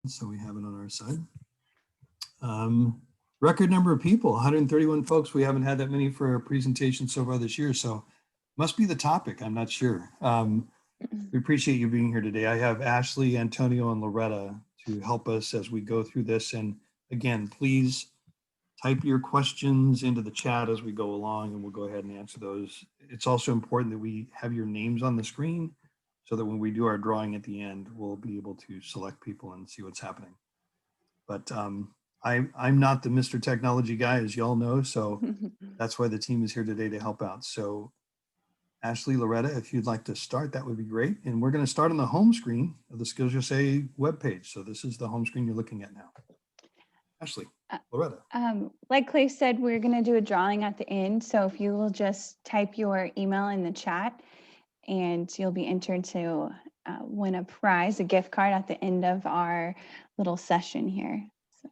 So we have it on our side. Record number of people, 131 folks. We haven't had that many for our presentation so far this year, so must be the topic. I'm not sure. We appreciate you being here today. I have Ashley, Antonio, and Loretta to help us as we go through this. And again, please type your questions into the chat as we go along, and we'll go ahead and answer those. It's also important that we have your names on the screen so that when we do our drawing at the end, we'll be able to select people and see what's happening. But I'm not the Mr. Technology guy, as y'all know, so that's why the team is here today to help out. So Ashley, Loretta, if you'd like to start, that would be great. And we're going to start on the home screen of the SkillsUSA webpage. So this is the home screen you're looking at now. Ashley, Loretta. Like Clay said, we're going to do a drawing at the end. So if you will just type your email in the chat, and you'll be entered to win a prize, a gift card at the end of our little session here. So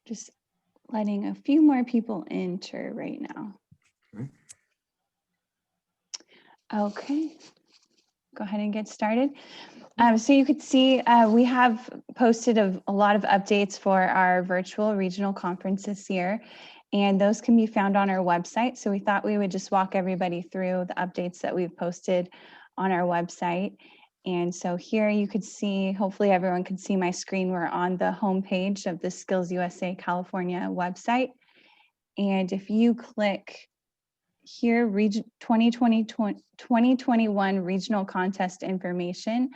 just letting a few more people enter right now. Okay. Okay, go ahead and get started. So you could see we have posted a lot of updates for our virtual regional conference this year, and those can be found on our website. So we thought we would just walk everybody through the updates that we've posted on our website. And so here you could see, hopefully everyone can see my screen. We're on the homepage of the SkillsUSA California website. And if you click here, 2021 regional contest information,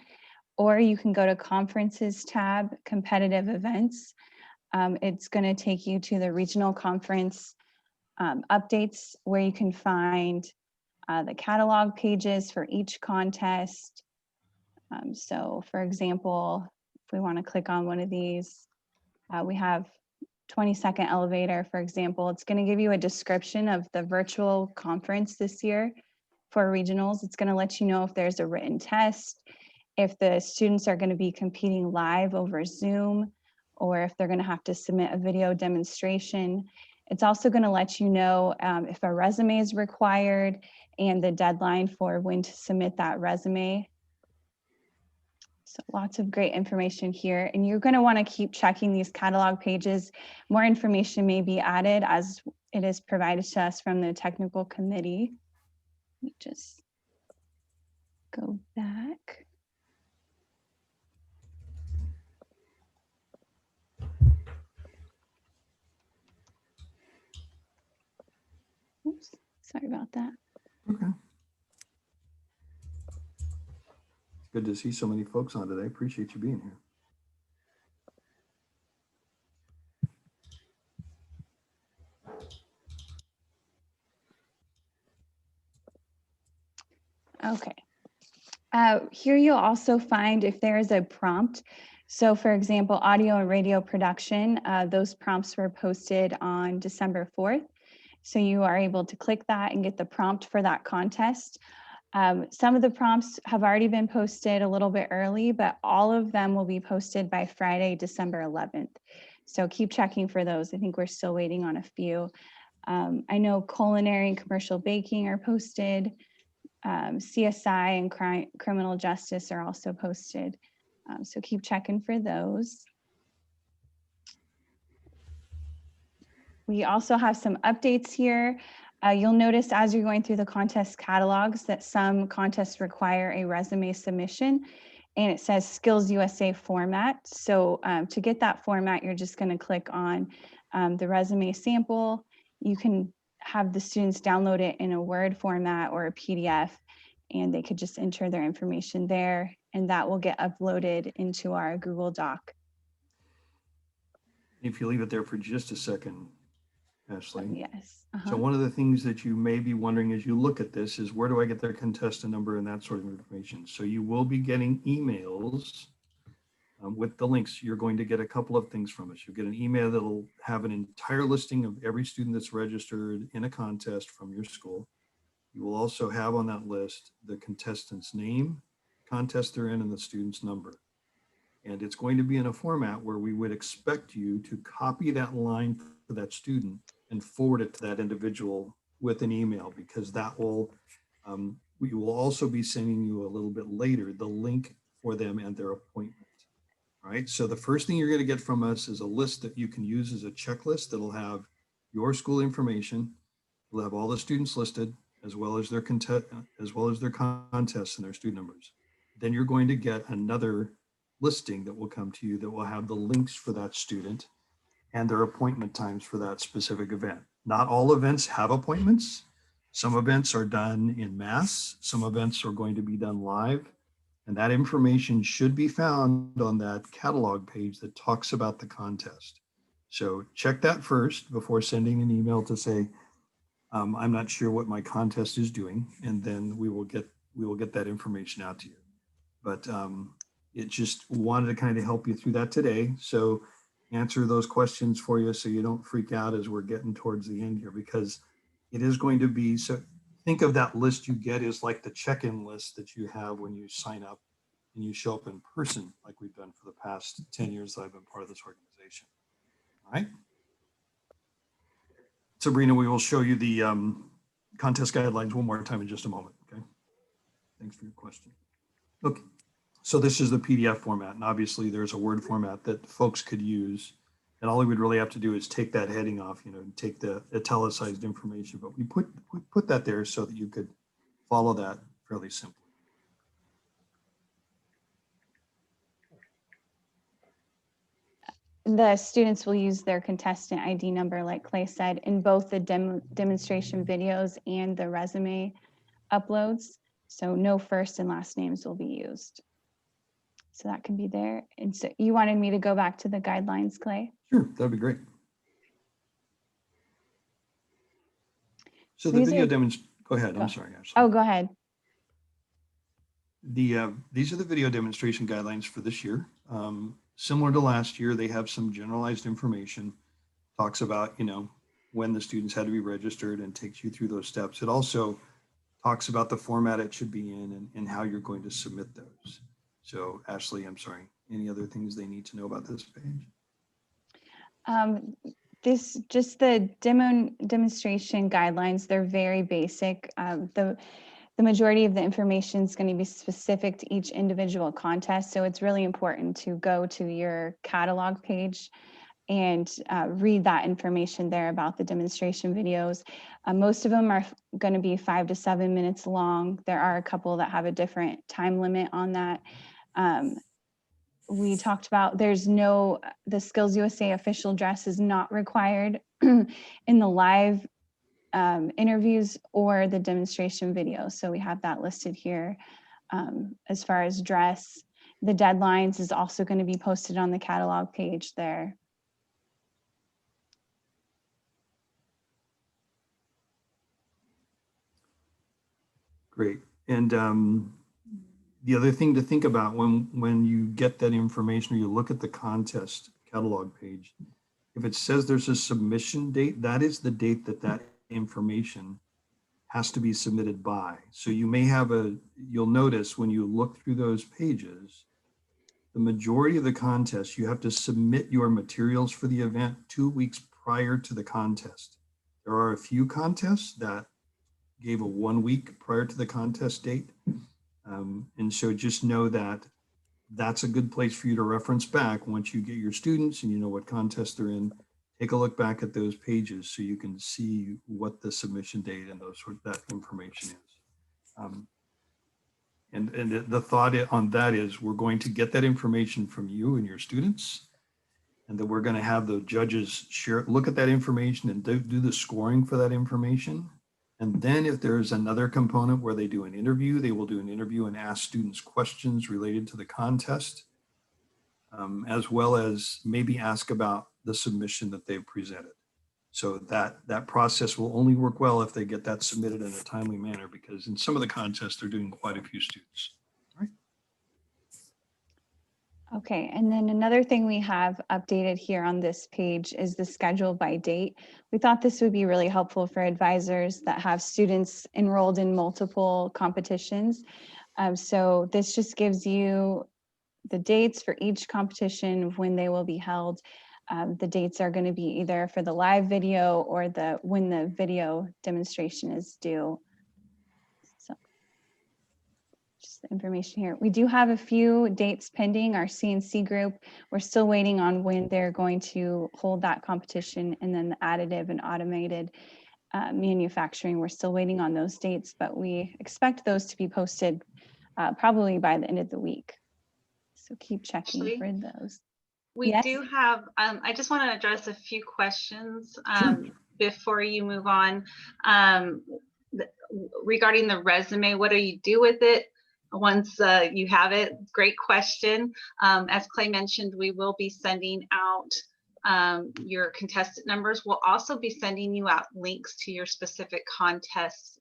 or you can go to conferences tab, competitive events. It's going to take you to the regional conference updates, where you can find the catalog pages for each contest. So for example, if we want to click on one of these, we have 20-second elevator, for example. It's going to give you a description of the virtual conference this year for regionals. It's going to let you know if there's a written test, if the students are going to be competing live over Zoom, or if they're going to have to submit a video demonstration. It's also going to let you know if a resume is required and the deadline for when to submit that resume. So lots of great information here, and you're going to want to keep checking these catalog pages. More information may be added as it is provided to us from the technical committee. Let me just go back. Oops, sorry about that. Okay. Good to see so many folks on today. Appreciate you being here. Okay. Here you'll also find if there is a prompt. So for example, audio and radio production, those prompts were posted on December 4th. So you are able to click that and get the prompt for that contest. Some of the prompts have already been posted a little bit early, but all of them will be posted by Friday, December 11th. So keep checking for those. I think we're still waiting on a few. I know culinary and commercial baking are posted. CSI and criminal justice are also posted. So keep checking for those. We also have some updates here. You'll notice as you're going through the contest catalogs that some contests require a resume submission, and it says SkillsUSA format. So to get that format, you're just going to click on the resume sample. You can have the students download it in a Word format or a PDF, and they could just enter their information there, and that will get uploaded into our Google Doc. If you leave it there for just a second, Ashley. Yes. So one of the things that you may be wondering as you look at this is, where do I get their contestant number and that sort of information? So you will be getting emails with the links. You're going to get a couple of things from us. You'll get an email that'll have an entire listing of every student that's registered in a contest from your school. You will also have on that list the contestant's name, contest they're in, and the student's number. And it's going to be in a format where we would expect you to copy that line for that student and forward it to that individual with an email, because that will, we will also be sending you a little bit later the link for them and their appointment. All right, so the first thing you're going to get from us is a list that you can use as a checklist that'll have your school information. We'll have all the students listed as well as their contests and their student numbers. Then you're going to get another listing that will come to you that will have the links for that student and their appointment times for that specific event. Not all events have appointments. Some events are done in mass. Some events are going to be done live. And that information should be found on that catalog page that talks about the contest. So check that first before sending an email to say, I'm not sure what my contest is doing, and then we will get that information out to you. But it just wanted to kind of help you through that today. So answer those questions for you so you don't freak out as we're getting towards the end here, because it is going to be, so think of that list you get as like the check-in list that you have when you sign up and you show up in person, like we've done for the past 10 years that I've been part of this organization. All right. Sabrina, we will show you the contest guidelines one more time in just a moment. Okay. Thanks for your question. Okay. So this is the PDF format, and obviously there's a Word format that folks could use. And all we would really have to do is take that heading off, and take the italicized information. But we put that there so that you could follow that fairly simply. The students will use their contestant ID number, like Clay said, in both the demonstration videos and the resume uploads. So no first and last names will be used. So that can be there. And so you wanted me to go back to the guidelines, Clay? Sure, that'd be great. So the video go ahead. I'm sorry, Ashley. Oh, go ahead. These are the video demonstration guidelines for this year. Similar to last year, they have some generalized information, talks about, when the students had to be registered and takes you through those steps. It also talks about the format it should be in and how you're going to submit those. So Ashley, I'm sorry, any other things they need to know about this page? Just the demonstration guidelines, they're very basic. The majority of the information is going to be specific to each individual contest. So it's really important to go to your catalog page and read that information there about the demonstration videos. Most of them are going to be 5 to 7 minutes long. There are a couple that have a different time limit on that. We talked about the SkillsUSA official dress is not required in the live interviews or the demonstration video. So we have that listed here. As far as dress, the deadlines is also going to be posted on the catalog page there. Great. And the other thing to think about when you get that information or you look at the contest catalog page, if it says there's a submission date, that is the date that information has to be submitted by. So you may have you'll notice when you look through those pages, the majority of the contests, you have to submit your materials for the event 2 weeks prior to the contest. There are a few contests that gave a 1 week prior to the contest date. And so just know that that's a good place for you to reference back once you get your students and you know what contest they're in. Take a look back at those pages so you can see what the submission date and that information is. And the thought on that is we're going to get that information from you and your students, and that we're going to have the judges look at that information and do the scoring for that information. And then if there's another component where they do an interview, they will do an interview and ask students questions related to the contest, as well as maybe ask about the submission that they've presented. So that process will only work well if they get that submitted in a timely manner, because in some of the contests, they're doing quite a few students. All right. Okay, and then another thing we have updated here on this page is the schedule by date. We thought this would be really helpful for advisors that have students enrolled in multiple competitions. So this just gives you the dates for each competition, when they will be held. The dates are going to be either for the live video or when the video demonstration is due. So. just the information here. We do have a few dates pending. Our CNC group, we're still waiting on when they're going to hold that competition, and then the additive and automated manufacturing, we're still waiting on those dates, but we expect those to be posted probably by the end of the week. So keep checking Actually, for those. we Yes? do have, I just want to address a few questions Sure. before you move on. Regarding the resume, what do you do with it once you have it? Great question. As Clay mentioned, we will be sending out your contestant numbers. We'll also be sending you out links to your specific contests,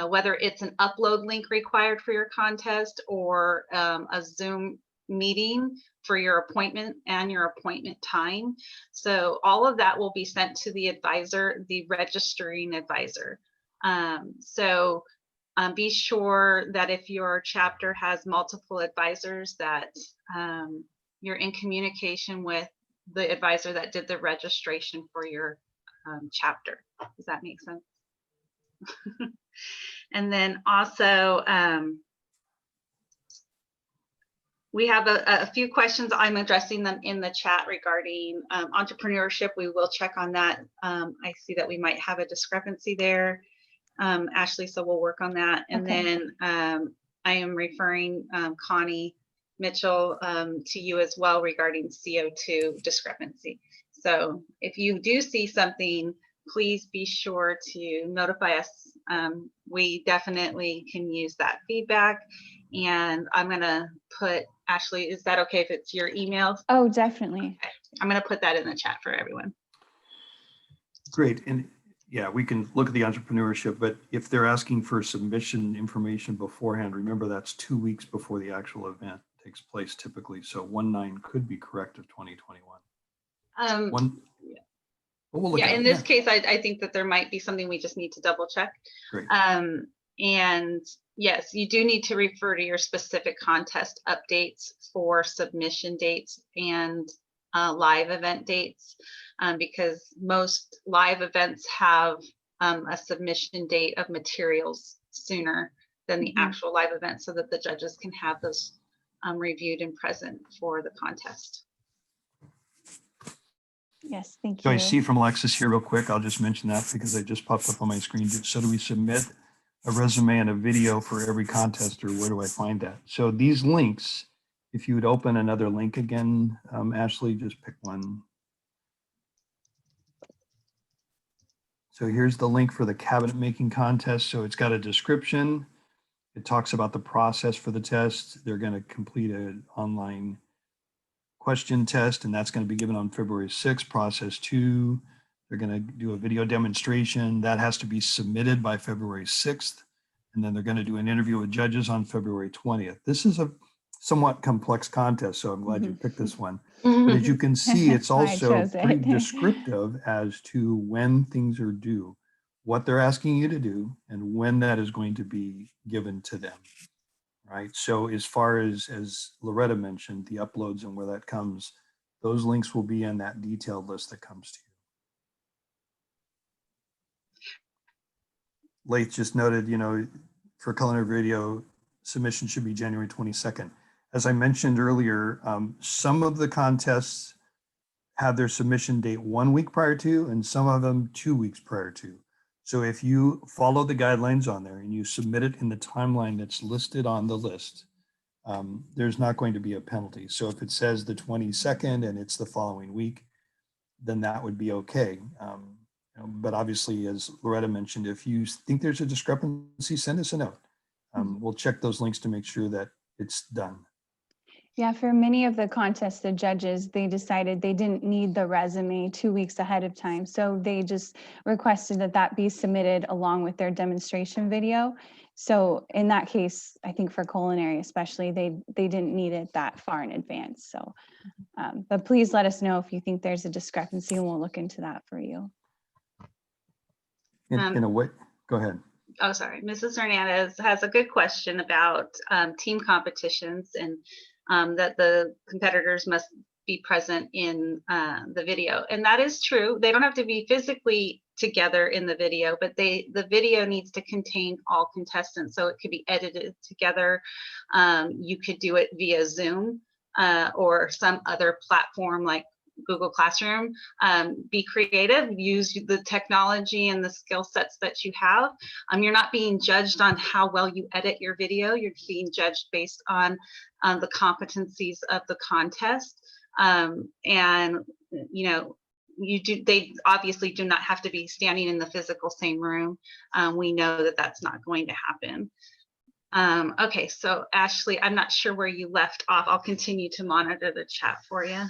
whether it's an upload link required for your contest or a Zoom meeting for your appointment and your appointment time. So all of that will be sent to the advisor, the registering advisor. So be sure that if your chapter has multiple advisors, that you're in communication with the advisor that did the registration for your chapter. Does that make sense? And then also, we have a few questions. I'm addressing them in the chat regarding entrepreneurship. We will check on that. I see that we might have a discrepancy there, Ashley, so we'll work on that. And then I am referring Connie Mitchell to you as well regarding CO2 discrepancy. So if you do see something, please be sure to notify us. We definitely can use that feedback. And I'm going to put, Ashley, is that okay if it's your email? Oh, definitely. Okay. I'm going to put that in the chat for everyone. Great. And yeah, we can look at the entrepreneurship, but if they're asking for submission information beforehand, remember that's 2 weeks before the actual event takes place typically. So 1/9 could be correct of 2021. We'll look at in it. this case, I think that there might be something we just need to double check. Great. And yes, you do need to refer to your specific contest updates for submission dates and live event dates, because most live events have a submission date of materials sooner than the actual live event, so that the judges can have those reviewed and present for the contest. Yes, thank you. So I see from Alexis here real quick, I'll just mention that because it just popped up on my screen. So do we submit a resume and a video for every contest, or where do I find that? So these links, if you would open another link again, Ashley, just pick one. So here's the link for the cabinet making contest. So it's got a description. It talks about the process for the test. They're going to complete an online question test, and that's going to be given on February 6th. Process 2, they're going to do a video demonstration. That has to be submitted by February 6th. And then they're going to do an interview with judges on February 20th. This is a somewhat complex contest, so I'm glad you picked this one. But as you can see, it's also pretty descriptive as to when things are due, what they're asking you to do, and when that is going to be given to them. Right. So as far as Loretta mentioned, the uploads and where that comes, those links will be in that detailed list that comes to you. Laith just noted, for culinary video, submission should be January 22nd. As I mentioned earlier, some of the contests have their submission date 1 week prior to, and some of them 2 weeks prior to. So if you follow the guidelines on there and you submit it in the timeline that's listed on the list, there's not going to be a penalty. So if it says the 22nd and it's the following week, then that would be okay. But obviously, as Loretta mentioned, if you think there's a discrepancy, send us a note. We'll check those links to make sure that it's done. Yeah, for many of the contests, the judges, they decided they didn't need the resume 2 weeks ahead of time. So they just requested that be submitted along with their demonstration video. So in that case, I think for culinary especially, they didn't need it that far in advance. So, but please let us know if you think there's a discrepancy, and we'll look into that for you. In a way, go ahead. Oh, sorry. Mrs. Hernandez has a good question about team competitions, and that the competitors must be present in the video. And that is true. They don't have to be physically together in the video, but the video needs to contain all contestants. So it could be edited together. You could do it via Zoom or some other platform like Google Classroom. Be creative, use the technology and the skill sets that you have. You're not being judged on how well you edit your video. You're being judged based on the competencies of the contest. And, you know, they obviously do not have to be standing in the physical same room. We know that that's not going to happen. Okay, so Ashley, I'm not sure where you left off. I'll continue to monitor the chat for you.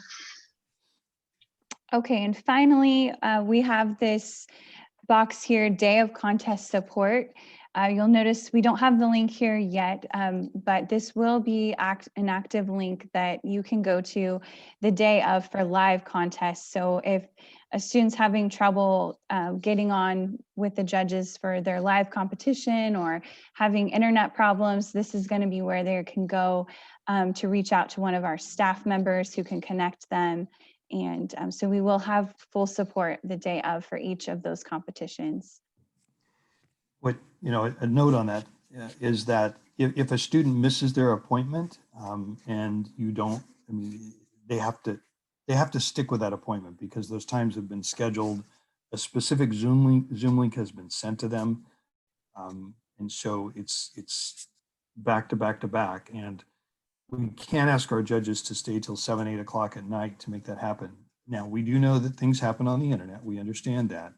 Okay, and finally, we have this box here, Day of Contest Support. You'll notice we don't have the link here yet, but this will be an active link that you can go to the day of for live contests. So if a student's having trouble getting on with the judges for their live competition or having internet problems, this is going to be where they can go to reach out to one of our staff members who can connect them. And so we will have full support the day of for each of those competitions. What, you know, a note on that is that if a student misses their appointment and you don't, I mean, they have to stick with that appointment because those times have been scheduled. A specific Zoom link has been sent to them. And so it's back to back to back. And we can't ask our judges to stay till 7, 8 o'clock at night to make that happen. Now, we do know that things happen on the internet. We understand that.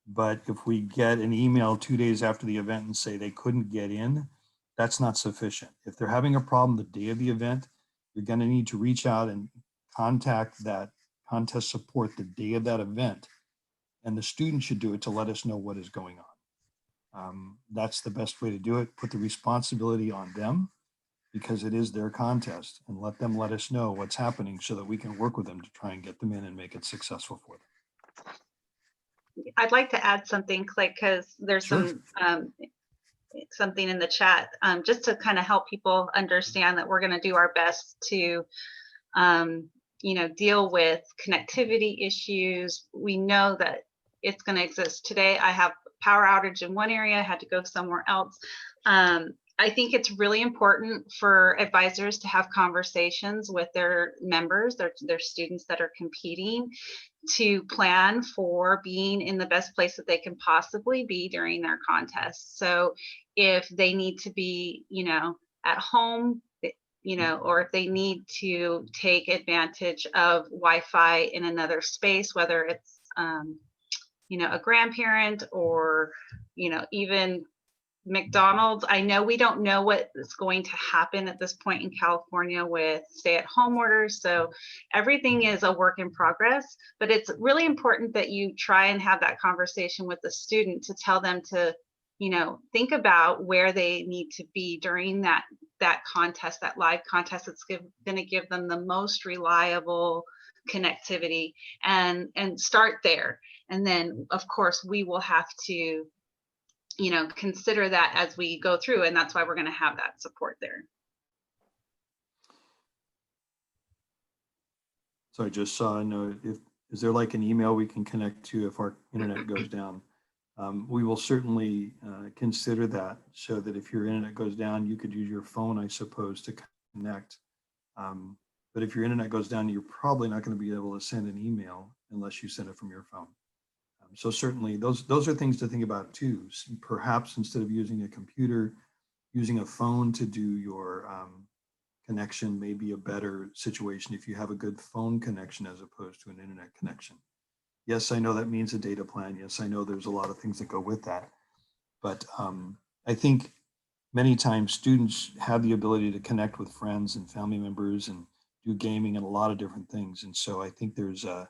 But if we get an email 2 days after the event and say they couldn't get in, that's not sufficient. If they're having a problem the day of the event, you're going to need to reach out and contact that contest support the day of that event. And the student should do it to let us know what is going on. That's the best way to do it. Put the responsibility on them, because it is their contest, and let them let us know what's happening so that we can work with them to try and get them in and make it successful for them. I'd like to add something, Clay, because there's Sure. something in the chat, just to kind of help people understand that we're going to do our best to, you know, deal with connectivity issues. We know that it's going to exist. Today, I have power outage in one area, I had to go somewhere else. I think it's really important for advisors to have conversations with their members, their students that are competing, to plan for being in the best place that they can possibly be during their contest. So if they need to be, you know, at home, you know, or if they need to take advantage of Wi-Fi in another space, whether it's, you know, a grandparent or, you know, even McDonald's. I know we don't know what is going to happen at this point in California with stay-at-home orders, so everything is a work in progress, but it's really important that you try and have that conversation with the student to tell them to, you know, think about where they need to be during that contest, that live contest. It's going to give them the most reliable connectivity, and start there. And then, of course, we will have to, you know, consider that as we go through, and that's why we're going to have that support there. So I just saw a note, is there like an email we can connect to if our internet goes down? We will certainly consider that, so that if your internet goes down, you could use your phone, I suppose, to connect. But if your internet goes down, you're probably not going to be able to send an email unless you send it from your phone. So certainly those are things to think about too. Perhaps instead of using a computer, using a phone to do your connection may be a better situation if you have a good phone connection as opposed to an internet connection. Yes, I know that means a data plan. Yes, I know there's a lot of things that go with that. But I think many times students have the ability to connect with friends and family members and do gaming and a lot of different things. And so I think there's a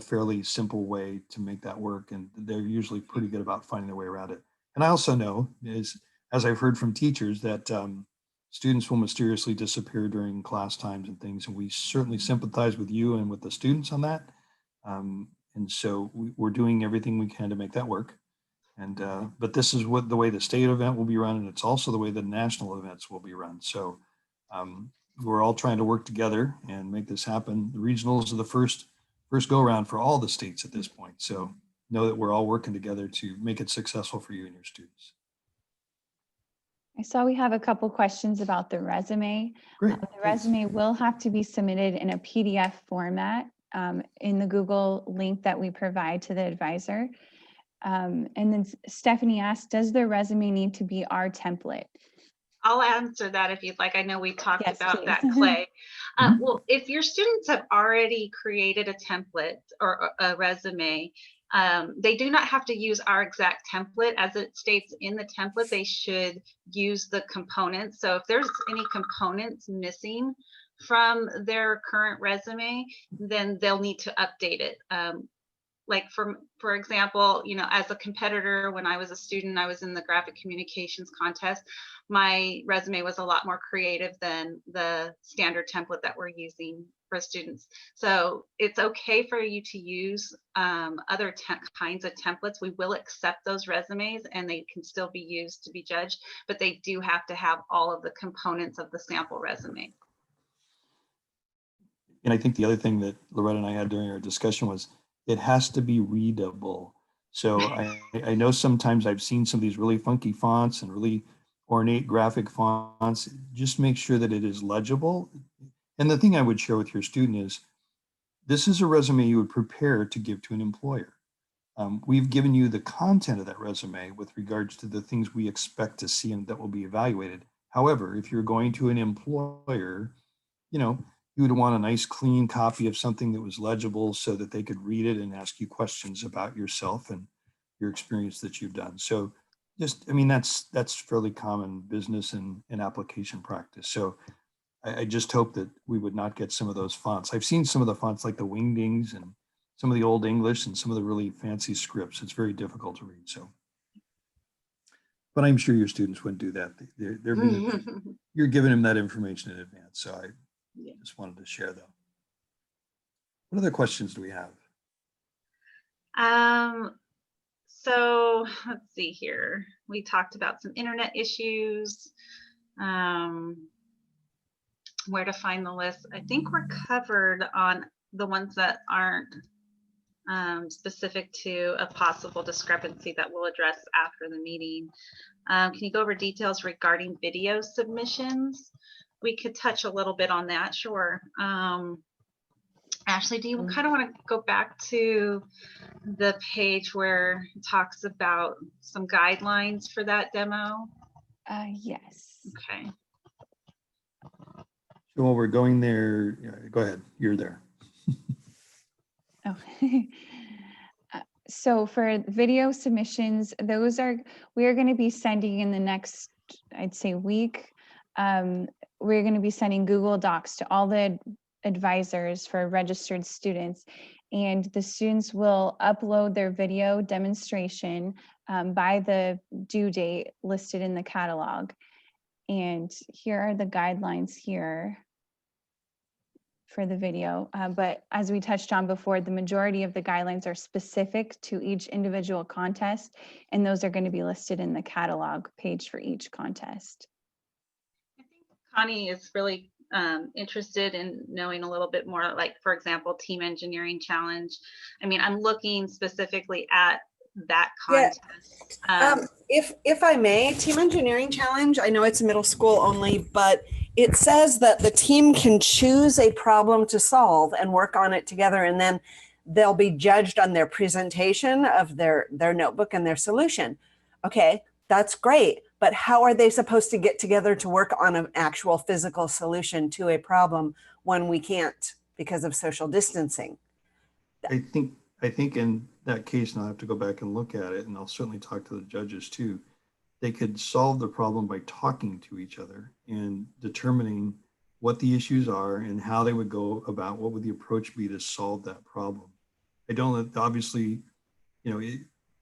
fairly simple way to make that work, and they're usually pretty good about finding their way around it. And I also know, as I've heard from teachers, that students will mysteriously disappear during class times and things, and we certainly sympathize with you and with the students on that. And so we're doing everything we can to make that work. And but this is the way the state event will be run, and it's also the way the national events will be run. So we're all trying to work together and make this happen. The regionals are the first go around for all the states at this point. So know that we're all working together to make it successful for you and your students. I saw we have a couple questions about the resume. Great. The resume will have to be submitted in a PDF format in the Google link that we provide to the advisor. And then Stephanie asked, does the resume need to be our template? I'll answer that if you'd like. I know we talked Yes, about please. that, Clay. Well, if your students have already created a template or a resume, they do not have to use our exact template. As it states in the template, they should use the components. So if there's any components missing from their current resume, then they'll need to update it. Like for example, you know, as a competitor, when I was a student, I was in the graphic communications contest. My resume was a lot more creative than the standard template that we're using for students. So it's okay for you to use other kinds of templates. We will accept those resumes and they can still be used to be judged, but they do have to have all of the components of the sample resume. And I think the other thing that Loretta and I had during our discussion was it has to be readable. So I know sometimes I've seen some of these really funky fonts and really ornate graphic fonts. Just make sure that it is legible. And the thing I would share with your student is this is a resume you would prepare to give to an employer. We've given you the content of that resume with regards to the things we expect to see and that will be evaluated. However, if you're going to an employer, you know, you would want a nice clean copy of something that was legible so that they could read it and ask you questions about yourself and your experience that you've done. So just, I mean, that's fairly common business and application practice. So I just hope that we would not get some of those fonts. I've seen some of the fonts like the Wingdings and some of the Old English and some of the really fancy scripts. It's very difficult to read. So, but I'm sure your students wouldn't do that. They're being, you're giving them that information in advance. So I just wanted to share that. What other questions do we have? So let's see here. We talked about some internet issues, where to find the list. I think we're covered on the ones that aren't specific to a possible discrepancy that we'll address after the meeting. Can you go over details regarding video submissions? We could touch a little bit on that, sure. Ashley, do you kind of want to go back to the page where it talks about some guidelines for that demo? Yes. Okay. So while we're going there, go ahead, you're there. Oh. So for video submissions, we are going to be sending in the next, I'd say, week. We're going to be sending Google Docs to all the advisors for registered students, and the students will upload their video demonstration by the due date listed in the catalog. And here are the guidelines here for the video. But as we touched on before, the majority of the guidelines are specific to each individual contest, and those are going to be listed in the catalog page for each contest. I think Connie is really interested in knowing a little bit more, like, for example, Team Engineering Challenge. I mean, I'm looking specifically at that contest. Yeah. If I may, Team Engineering Challenge, I know it's middle school only, but it says that the team can choose a problem to solve and work on it together, and then they'll be judged on their presentation of their notebook and their solution. Okay, that's great, but how are they supposed to get together to work on an actual physical solution to a problem when we can't because of social distancing? I think in that case, and I'll have to go back and look at it, and I'll certainly talk to the judges too. They could solve the problem by talking to each other and determining what the issues are and how they would go about, what would the approach be to solve that problem. I don't, obviously, you know,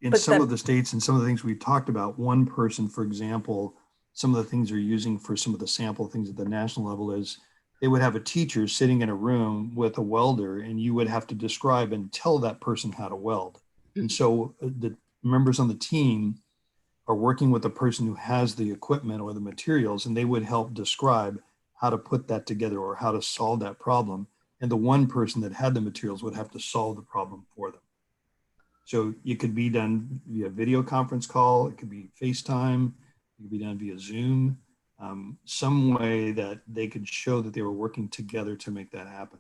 in some of the states and some of the things we've talked about, one person, for example, some of the things they're using for some of the sample things at the national level is they would have a teacher sitting in a room with a welder, and you would have to describe and tell that person how to weld. And so the members on the team are working with the person who has the equipment or the materials, and they would help describe how to put that together or how to solve that problem. And the one person that had the materials would have to solve the problem for them. So it could be done via video conference call. It could be FaceTime. It could be done via Zoom. Some way that they could show that they were working together to make that happen.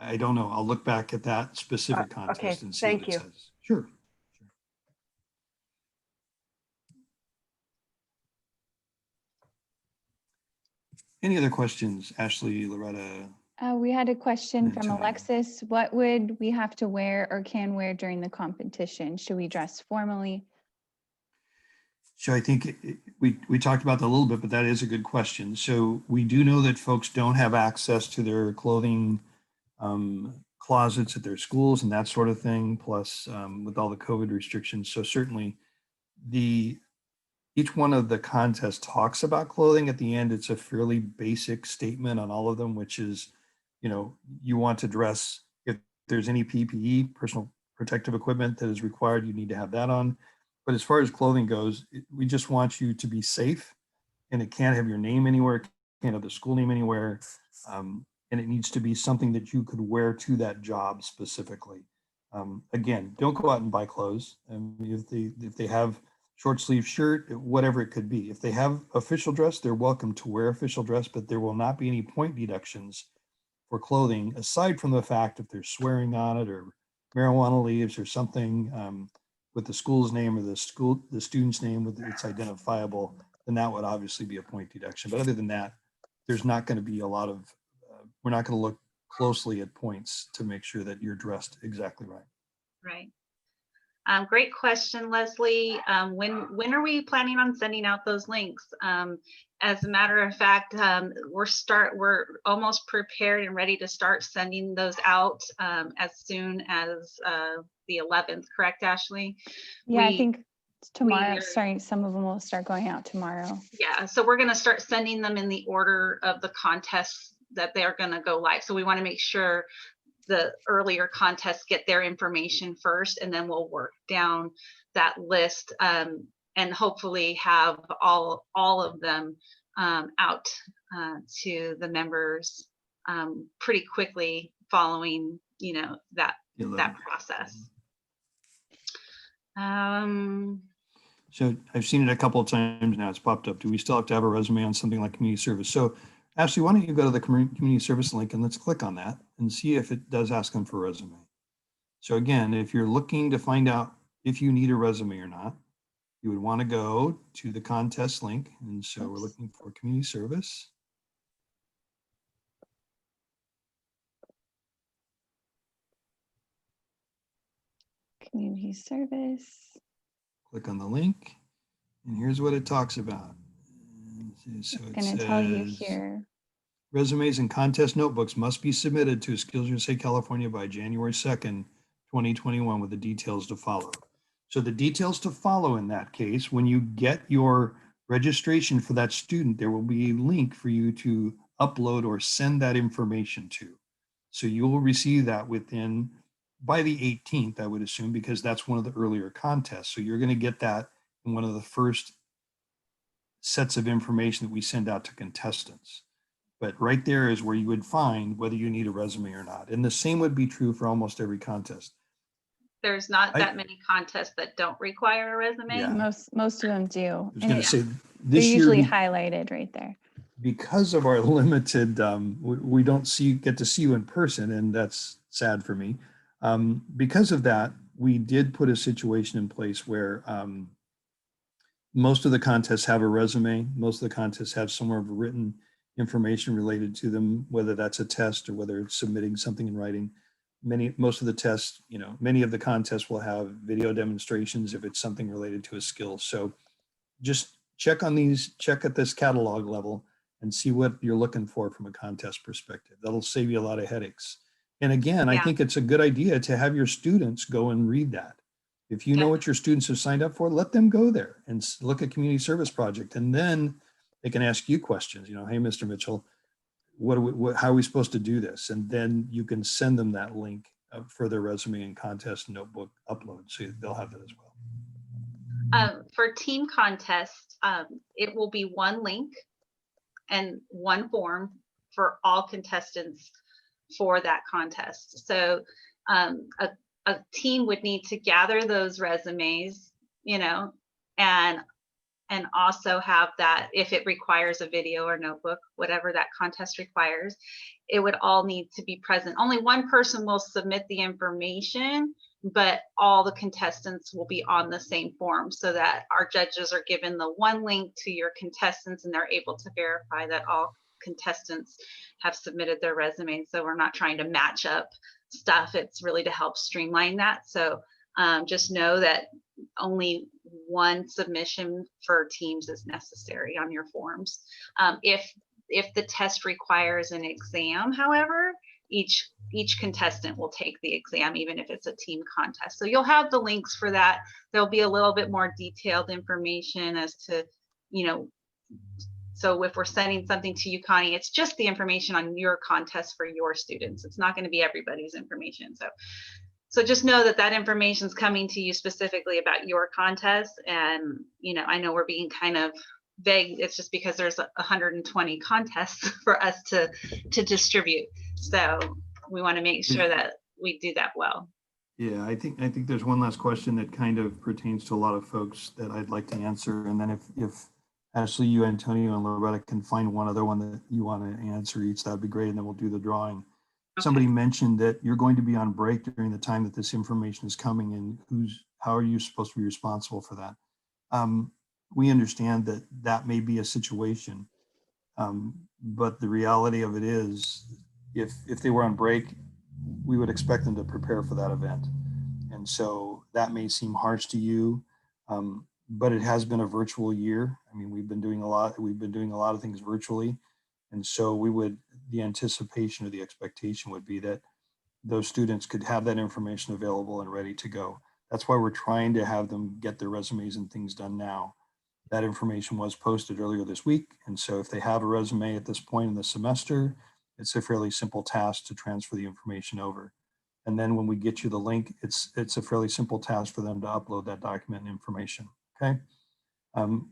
I don't know. I'll look back at that specific contest okay, and see thank what it you. says. Sure. Any other questions, Ashley, Loretta? We had a question from Antonio. Alexis. What would we have to wear or can wear during the competition? Should we dress formally? So I think we talked about that a little bit, but that is a good question. So we do know that folks don't have access to their clothing closets at their schools and that sort of thing, plus with all the COVID restrictions. So certainly each one of the contests talks about clothing. At the end, it's a fairly basic statement on all of them, which is, you want to dress, if there's any PPE, personal protective equipment that is required, you need to have that on. But as far as clothing goes, we just want you to be safe, and it can't have your name anywhere, it can't have the school name anywhere. And it needs to be something that you could wear to that job specifically. Again, don't go out and buy clothes. If they have short sleeve shirt, whatever it could be. If they have official dress, they're welcome to wear official dress, but there will not be any point deductions for clothing, aside from the fact if they're swearing on it or marijuana leaves or something with the school's name or the student's name with it's identifiable, then that would obviously be a point deduction. But other than that, there's not going to be a lot of, we're not going to look closely at points to make sure that you're dressed exactly right. Right. Great question, Leslie. When are we planning on sending out those links? As a matter of fact, we're almost prepared and ready to start sending those out as soon as the 11th. Correct, Ashley? Yeah, I think tomorrow. are- Sorry, some of them will start going out tomorrow. Yeah, so we're going to start sending them in the order of the contests that they're going to go live. So we want to make sure the earlier contests get their information first, and then we'll work down that list and hopefully have all of them out to the members pretty quickly following, that process. So I've seen it a couple of times now. It's popped up. Do we still have to have a resume on something like community service? So Ashley, why don't you go to the community service link and let's click on that and see if it does ask them for a resume. So again, if you're looking to find out if you need a resume or not, you would want to go to the contest link. And so we're looking for community service. Community service. Click on the link, and here's what it talks about. So It's going to tell you here. Resumes and contest notebooks must be submitted to SkillsUSA California by January 2nd, 2021 with the details to follow. So the details to follow in that case, when you get your registration for that student, there will be a link for you to upload or send that information to. So you will receive that by the 18th, I would assume, because that's one of the earlier contests. So you're going to get that in one of the first sets of information that we send out to contestants. But right there is where you would find whether you need a resume or not. And the same would be true for almost every contest. There's not that many contests that don't require a resume. Yeah. Most of them do. I was going to say They're this usually year, highlighted right there. because of our limited, we don't get to see you in person, and that's sad for me. Because of that, we did put a situation in place where most of the contests have a resume. Most of the contests have somewhere of written information related to them, whether that's a test or whether it's submitting something in writing. Most of the tests, many of the contests will have video demonstrations if it's something related to a skill. So just check on these, check at this catalog level and see what you're looking for from a contest perspective. That'll save you a lot of headaches. And again, I think it's a good idea to have your students go and read that. If you know what your students have signed up for, let them go there and look at community service project. And then they can ask you questions, hey, Mr. Mitchell, how are we supposed to do this? And then you can send them that link for their resume and contest notebook upload. So they'll have that as well. For team contests, it will be one link and one form for all contestants for that contest. So a team would need to gather those resumes, you know, and also have that, if it requires a video or notebook, whatever that contest requires, it would all need to be present. Only one person will submit the information, but all the contestants will be on the same form, so that our judges are given the one link to your contestants and they're able to verify that all contestants have submitted their resumes. So we're not trying to match up stuff. It's really to help streamline that. So just know that only one submission for teams is necessary on your forms. If the test requires an exam, however, each contestant will take the exam, even if it's a team contest. So you'll have the links for that. There'll be a little bit more detailed information as to, you know, so if we're sending something to you, Connie, it's just the information on your contest for your students. It's not going to be everybody's information. So just know that that information is coming to you specifically about your contest. And, you know, I know we're being kind of vague. It's just because there's 120 contests for us to distribute. So we want to make sure that we do that well. Yeah, I think there's one last question that kind of pertains to a lot of folks that I'd like to answer. And then if Ashley, you, Antonio, and Loretta can find one other one that you want to answer each, that'd be great. And then we'll do the drawing. Okay. Somebody mentioned that you're going to be on break during the time that this information is coming, and how are you supposed to be responsible for that? We understand that that may be a situation, but the reality of it is, if they were on break, we would expect them to prepare for that event. And so that may seem harsh to you, but it has been a virtual year. I mean, we've been doing a lot of things virtually. And so the anticipation or the expectation would be that those students could have that information available and ready to go. That's why we're trying to have them get their resumes and things done now. That information was posted earlier this week. And so if they have a resume at this point in the semester, it's a fairly simple task to transfer the information over. And then when we get you the link, it's a fairly simple task for them to upload that document and information, okay?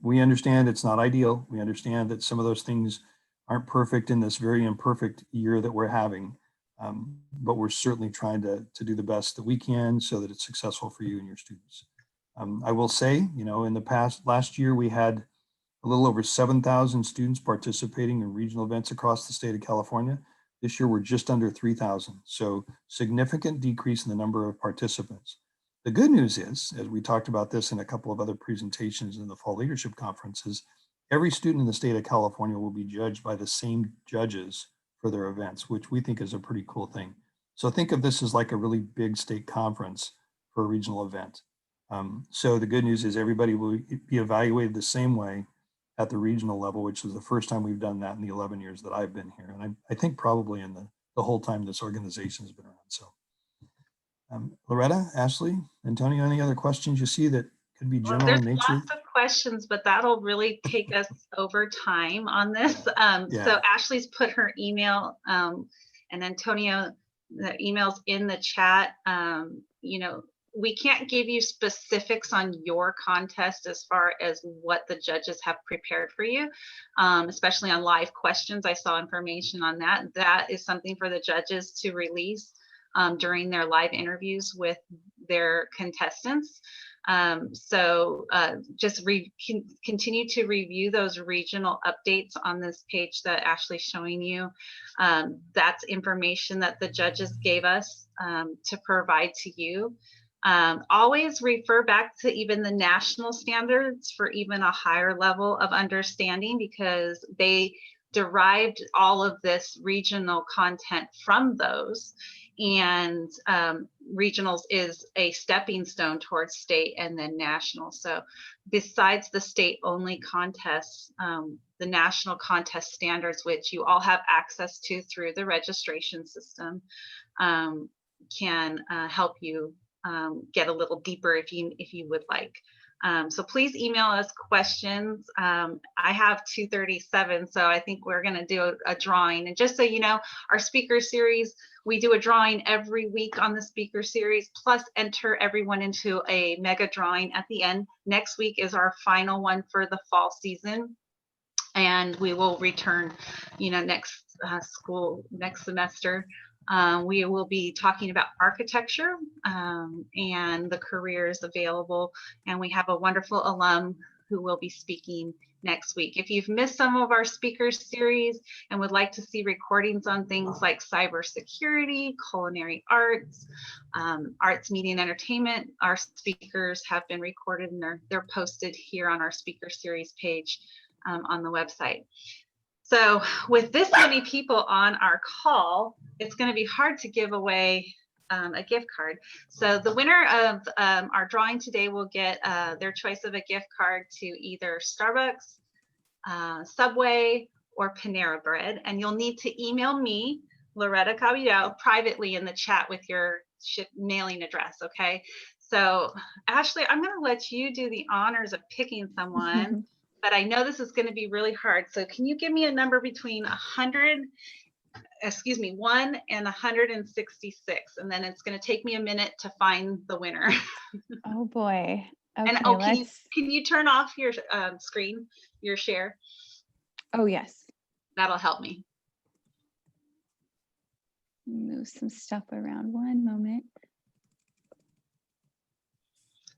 We understand it's not ideal. We understand that some of those things aren't perfect in this very imperfect year that we're having, but we're certainly trying to do the best that we can so that it's successful for you and your students. I will say, you know, in the last year, we had a little over 7,000 students participating in regional events across the state of California. This year, we're just under 3,000. So significant decrease in the number of participants. The good news is, as we talked about this in a couple of other presentations in the Fall Leadership Conferences, every student in the state of California will be judged by the same judges for their events, which we think is a pretty cool thing. So think of this as like a really big state conference for a regional event. So the good news is everybody will be evaluated the same way at the regional level, which is the first time we've done that in the 11 years that I've been here. And I think probably in the whole time this organization has been around. So Loretta, Ashley, Antonio, any other questions you see that could be general in nature? There's lots of questions, but that'll really take us over time on this. So Ashley's put her email, and Antonio, the email's in the chat. You know, we can't give you specifics on your contest as far as what the judges have prepared for you, especially on live questions. I saw information on that. That is something for the judges to release during their live interviews with their contestants. So just continue to review those regional updates on this page that Ashley's showing you. That's information that the judges gave us to provide to you. Always refer back to even the national standards for even a higher level of understanding, because they derived all of this regional content from those. And regionals is a stepping stone towards state and then national. So besides the state only contests, the national contest standards, which you all have access to through the registration system, can help you get a little deeper if you would like. So please email us questions. I have 2:37, so I think we're going to do a drawing. And just so you know, our speaker series, we do a drawing every week on the speaker series, plus enter everyone into a mega drawing at the end. Next week is our final one for the fall season. and we will return, next semester. We will be talking about architecture and the careers available, and we have a wonderful alum who will be speaking next week. If you've missed some of our speakers series and would like to see recordings on things like cybersecurity, culinary arts, arts, media, and entertainment, our speakers have been recorded and they're posted here on our speaker series page on the website. So with this many people on our call, it's going to be hard to give away a gift card. So the winner of our drawing today will get their choice of a gift card to either Starbucks, Subway, or Panera Bread. And you'll need to email me, Loretta Caballero, privately in the chat with your mailing address, okay? So Ashley, I'm going to let you do the honors of picking someone. But I know this is going to be really hard. So can you give me a number between 1 and 166? And then it's going to take me a minute to find the winner. Oh boy. Okay, And can you turn off your screen, your share? Oh yes. That'll help me. Move some stuff around. One moment.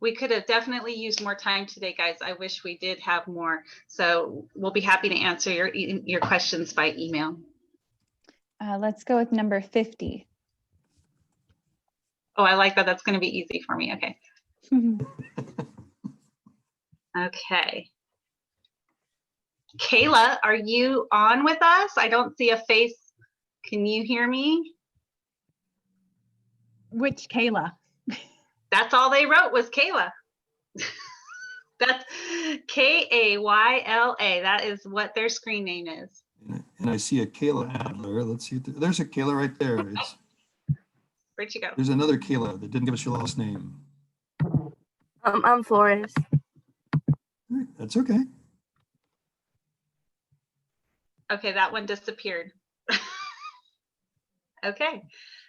We could have definitely used more time today, guys. I wish we did have more. So we'll be happy to answer your questions by email. Let's go with number 50. Oh, I like that. That's going to be easy for me. Okay. Okay. Kayla, are you on with us? I don't see a face. Can you hear me? Which Kayla? That's all they wrote was Kayla. That's Kayla. That is what their screen name is. And I see a Kayla Adler. Let's see. There's a Kayla right there. Where'd you go? There's another Kayla that didn't give us your last name. I'm Flores. All right, that's okay. Okay, that one disappeared. Okay.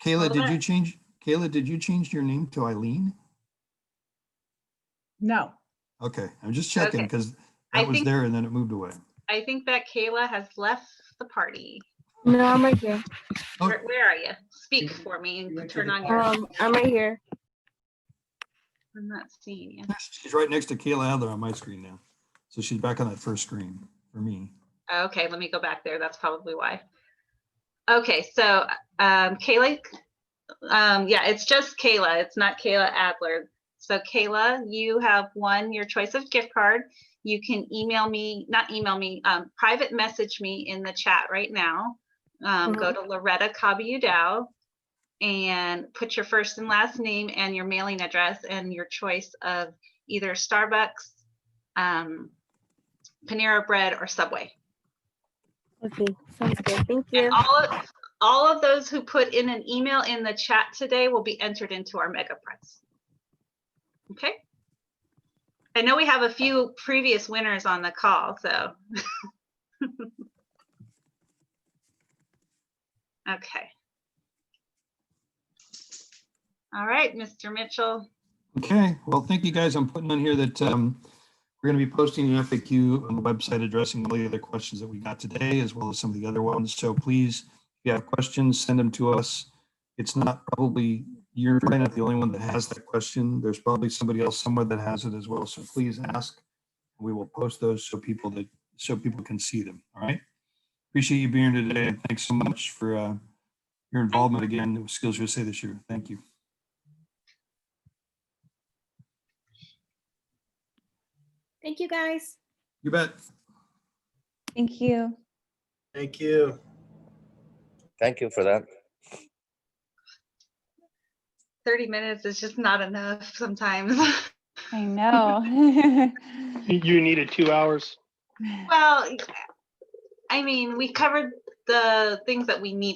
Kayla, Well, did you change? Kayla, did you change your name to Eileen? No. Okay, I'm just checking Okay. because I that was think- there and then it moved away. I think that Kayla has left the party. No, I'm right here. Oh. Where are you? Speak for me and turn on your. I'm right here. I'm not seeing you. She's right next to Kayla Adler on my screen now. So she's back on that first screen for me. Okay, let me go back there. That's probably why. Okay, so Kayla, yeah, it's just Kayla. It's not Kayla Adler. So Kayla, you have won your choice of gift card. You can private message me in the chat right now. Go to Loretta Caballero and put your first and last name and your mailing address and your choice of either Starbucks, Panera Bread, or Subway. Okay, sounds good. Thank you. And all of those who put in an email in the chat today will be entered into our mega prize. Okay. I know we have a few previous winners on the call, so. Okay. All right, Mr. Mitchell. Okay, well, thank you guys. I'm putting on here that we're going to be posting an FAQ on the website addressing all the other questions that we got today, as well as some of the other ones. So please, if you have questions, send them to us. It's not you're probably not the only one that has that question. There's probably somebody else somewhere that has it as well. So please ask. We will post those so people can see them. All right. Appreciate you being here today. And thanks so much for your involvement again with SkillsUSA this year. Thank you. Thank you, guys. You bet. Thank you. Thank you. Thank you for that. 30 minutes is just not enough sometimes. I know. You needed 2 hours. Well, I mean, we covered the things that we needed.